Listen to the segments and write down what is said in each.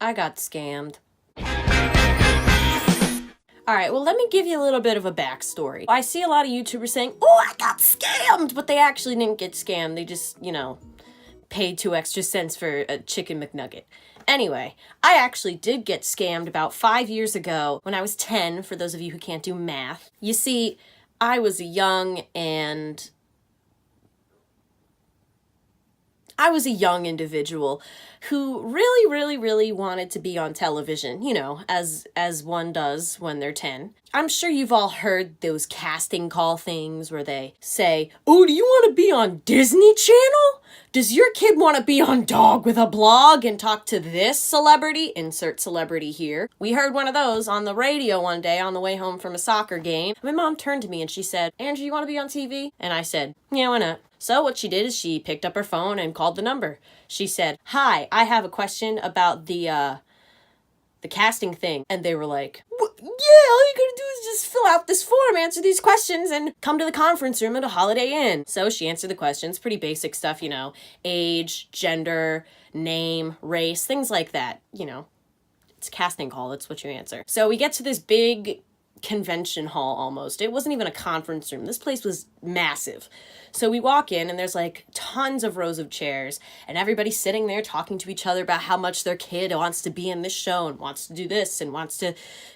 I got scammed. Alright, well, let me give you a little bit of a backstory. I see a lot of YouTubers saying, oh, I got scammed! But they actually didn't get scammed. They just, you know, paid 2 extra cents for a chicken McNugget. Anyway, I actually did get scammed about 5 years ago when I was 10, for those of you who can't do math. You see, I was young individual who really wanted to be on television, you know, as one does when they're 10. I'm sure you've all heard those casting call things where they say, oh, do you want to be on Disney Channel? Does your kid want to be on Dog with a Blog and talk to this celebrity? Insert celebrity here. We heard one of those on the radio one day on the way home from a soccer game. My mom turned to me and she said, Andrew, you want to be on TV? And I said, yeah, why not? So what she did is she picked up her phone and called the number. She said, hi, I have a question about the casting thing. And they were like, yeah, all you gotta do is just fill out this form, answer these questions, and come to the conference room at a Holiday Inn. So she answered the questions, pretty basic stuff, you know, age, gender, name, race, things like that, you know. It's a casting call, that's what you answer. So we get to this big convention hall almost. It wasn't even a conference room. This place was massive. So we walk in and there's like tons of rows of chairs and everybody's sitting there talking to each other about how much their kid wants to be in this show and wants to do this and wants to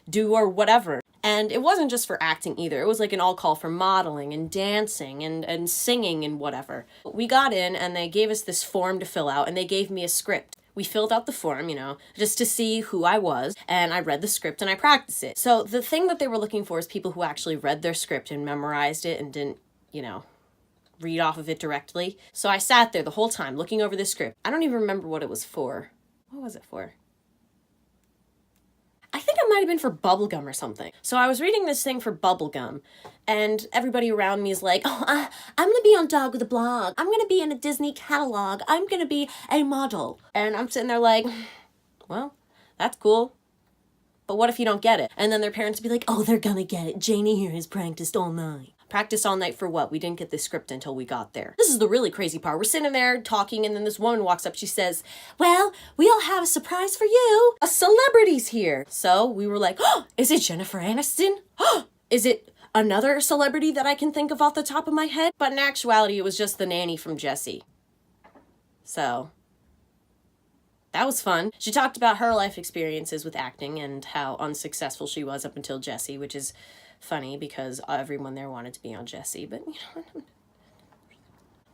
do or whatever. And it wasn't just for acting either. It was like an all call for modeling and dancing and singing and whatever. We got in and they gave us this form to fill out and they gave me a script. We filled out the form, you know, just to see who I was, and I read the script and I practiced it. So the thing that they were looking for is people who actually read their script and memorized it and didn't, you know, read off of it directly. So I sat there the whole time looking over the script. I don't even remember what it was for. What was it for? I think it might have been for bubblegum or something. So I was reading this thing for bubblegum, and everybody around me is like, oh, I'm gonna be on Dog with a Blog. I'm gonna be in a Disney catalog. I'm gonna be a model. And I'm sitting there like, well, that's cool. But what if you don't get it? And then their parents would be like, oh, they're gonna get it. Janie here has practiced all night. Practice all night for what? We didn't get the script until we got there. This is the really crazy part. We're sitting there talking and then this woman walks up. She says, well, we all have a surprise for you. A celebrity's here. So we were like, oh, is it Jennifer Aniston? Oh, is it another celebrity that I can think of off the top of my head? But in actuality, it was just the nanny from Jessie. So that was fun. She talked about her life experiences with acting and how unsuccessful she was up until Jessie, which is funny because everyone there wanted to be on Jessie, but you know.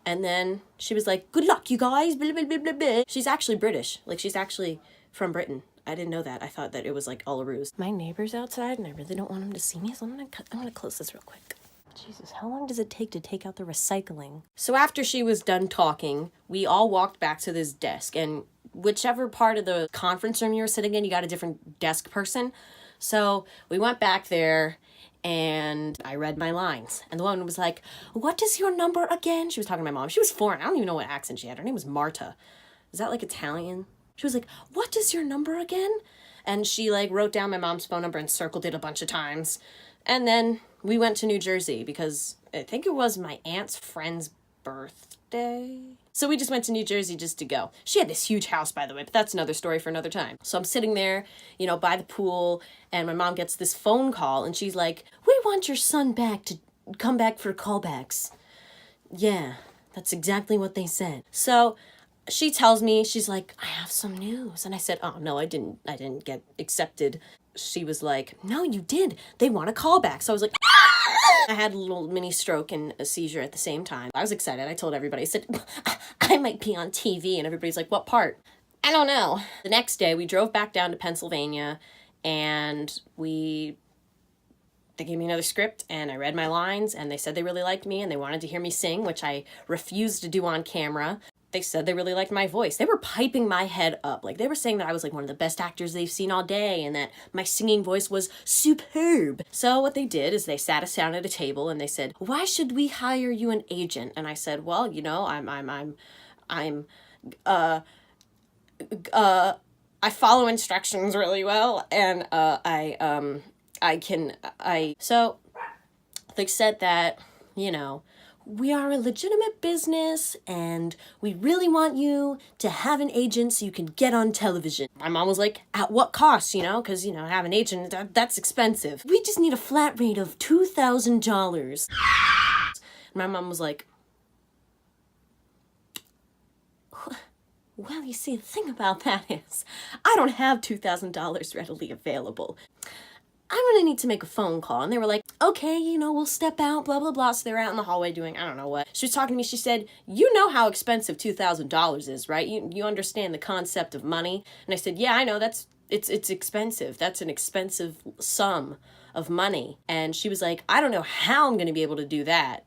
And then she was like, good luck, you guys, blah, blah, blah, blah, blah. She's actually British. Like, she's actually from Britain. I didn't know that. I thought that it was like all a ruse. My neighbor's outside and I really don't want him to see me, so I'm gonna close this real quick. Jesus, how long does it take to take out the recycling? So after she was done talking, we all walked back to this desk, and whichever part of the conference room you were sitting in, you got a different desk person. So we went back there and I read my lines. And the woman was like, what is your number again? She was talking to my mom. She was foreign. I don't even know what accent she had. Her name was Marta. Is that like Italian? She was like, what is your number again? And she like wrote down my mom's phone number and circled it a bunch of times. And then we went to New Jersey because I think it was my aunt's friend's birthday. So we just went to New Jersey just to go. She had this huge house, by the way, but that's another story for another time. So I'm sitting there, you know, by the pool, and my mom gets this phone call, and she's like, we want your son back to come back for callbacks. Yeah, that's exactly what they said. So she tells me, she's like, I have some news. And I said, oh, no, I didn't get accepted. She was like, no, you did. They want a callback. So I was like, I had a little mini stroke and a seizure at the same time. I was excited. I told everybody, I said, I might be on TV. And everybody's like, what part? I don't know. The next day, we drove back down to Pennsylvania and they gave me another script and I read my lines and they said they really liked me and they wanted to hear me sing, which I refused to do on camera. They said they really liked my voice. They were piping my head up. Like, they were saying that I was like one of the best actors they've seen all day and that my singing voice was superb. So what they did is they sat us down at a table and they said, why should we hire you an agent? And I said, well, you know, I follow instructions really well and so they said that, you know, we are a legitimate business and we really want you to have an agent so you can get on television. My mom was like, at what cost, because, have an agent, that's expensive. We just need a flat rate of $2,000. My mom was like, well, you see, the thing about that is I don't have $2,000 readily available. I'm gonna need to make a phone call. And they were like, okay, we'll step out, blah, blah, blah. So they're out in the hallway doing, I don't know what. She was talking to me. She said, you know how expensive $2,000 is, right? You understand the concept of money. And I said, yeah, I know it's expensive. That's an expensive sum of money. And she was like, I don't know how I'm gonna be able to do that,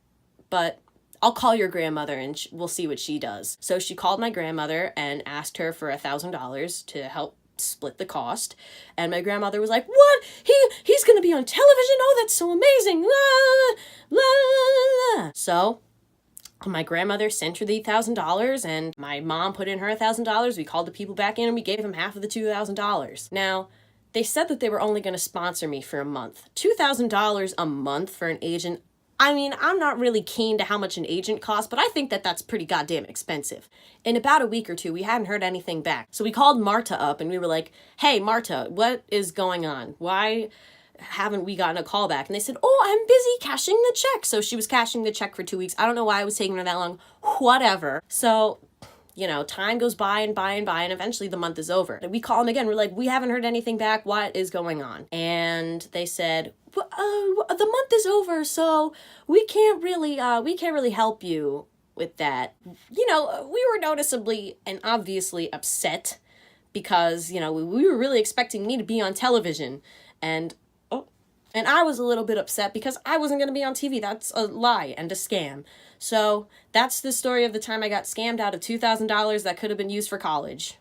but I'll call your grandmother and we'll see what she does. So she called my grandmother and asked her for $1,000 to help split the cost. And my grandmother was like, what? He's gonna be on television? Oh, that's so amazing. La, la, la, la. So my grandmother sent her the $1,000 and my mom put in her $1,000. We called the people back in and we gave them half of the $2,000. Now, they said that they were only going to sponsor me for a month. $2,000 a month for an agent. I mean, I'm not really keen to how much an agent costs, but I think that that's pretty goddamn expensive. In about a week or two, we hadn't heard anything back. So we called Marta up and we were like, hey, Marta, what is going on? Why haven't we gotten a call back? And they said, oh, I'm busy cashing the check. So she was cashing the check for 2 weeks. I don't know why it was taking her that long. Whatever. So, time goes by and by and by, and eventually the month is over. And we call them again. We're like, we haven't heard anything back. What is going on? And they said, the month is over, so we can't really help you with that. We were noticeably and obviously upset because, we were really expecting me to be on television. And I was a little bit upset because I wasn't going to be on TV. That's a lie and a scam. So that's the story of the time I got scammed out of $2,000 that could have been used for college.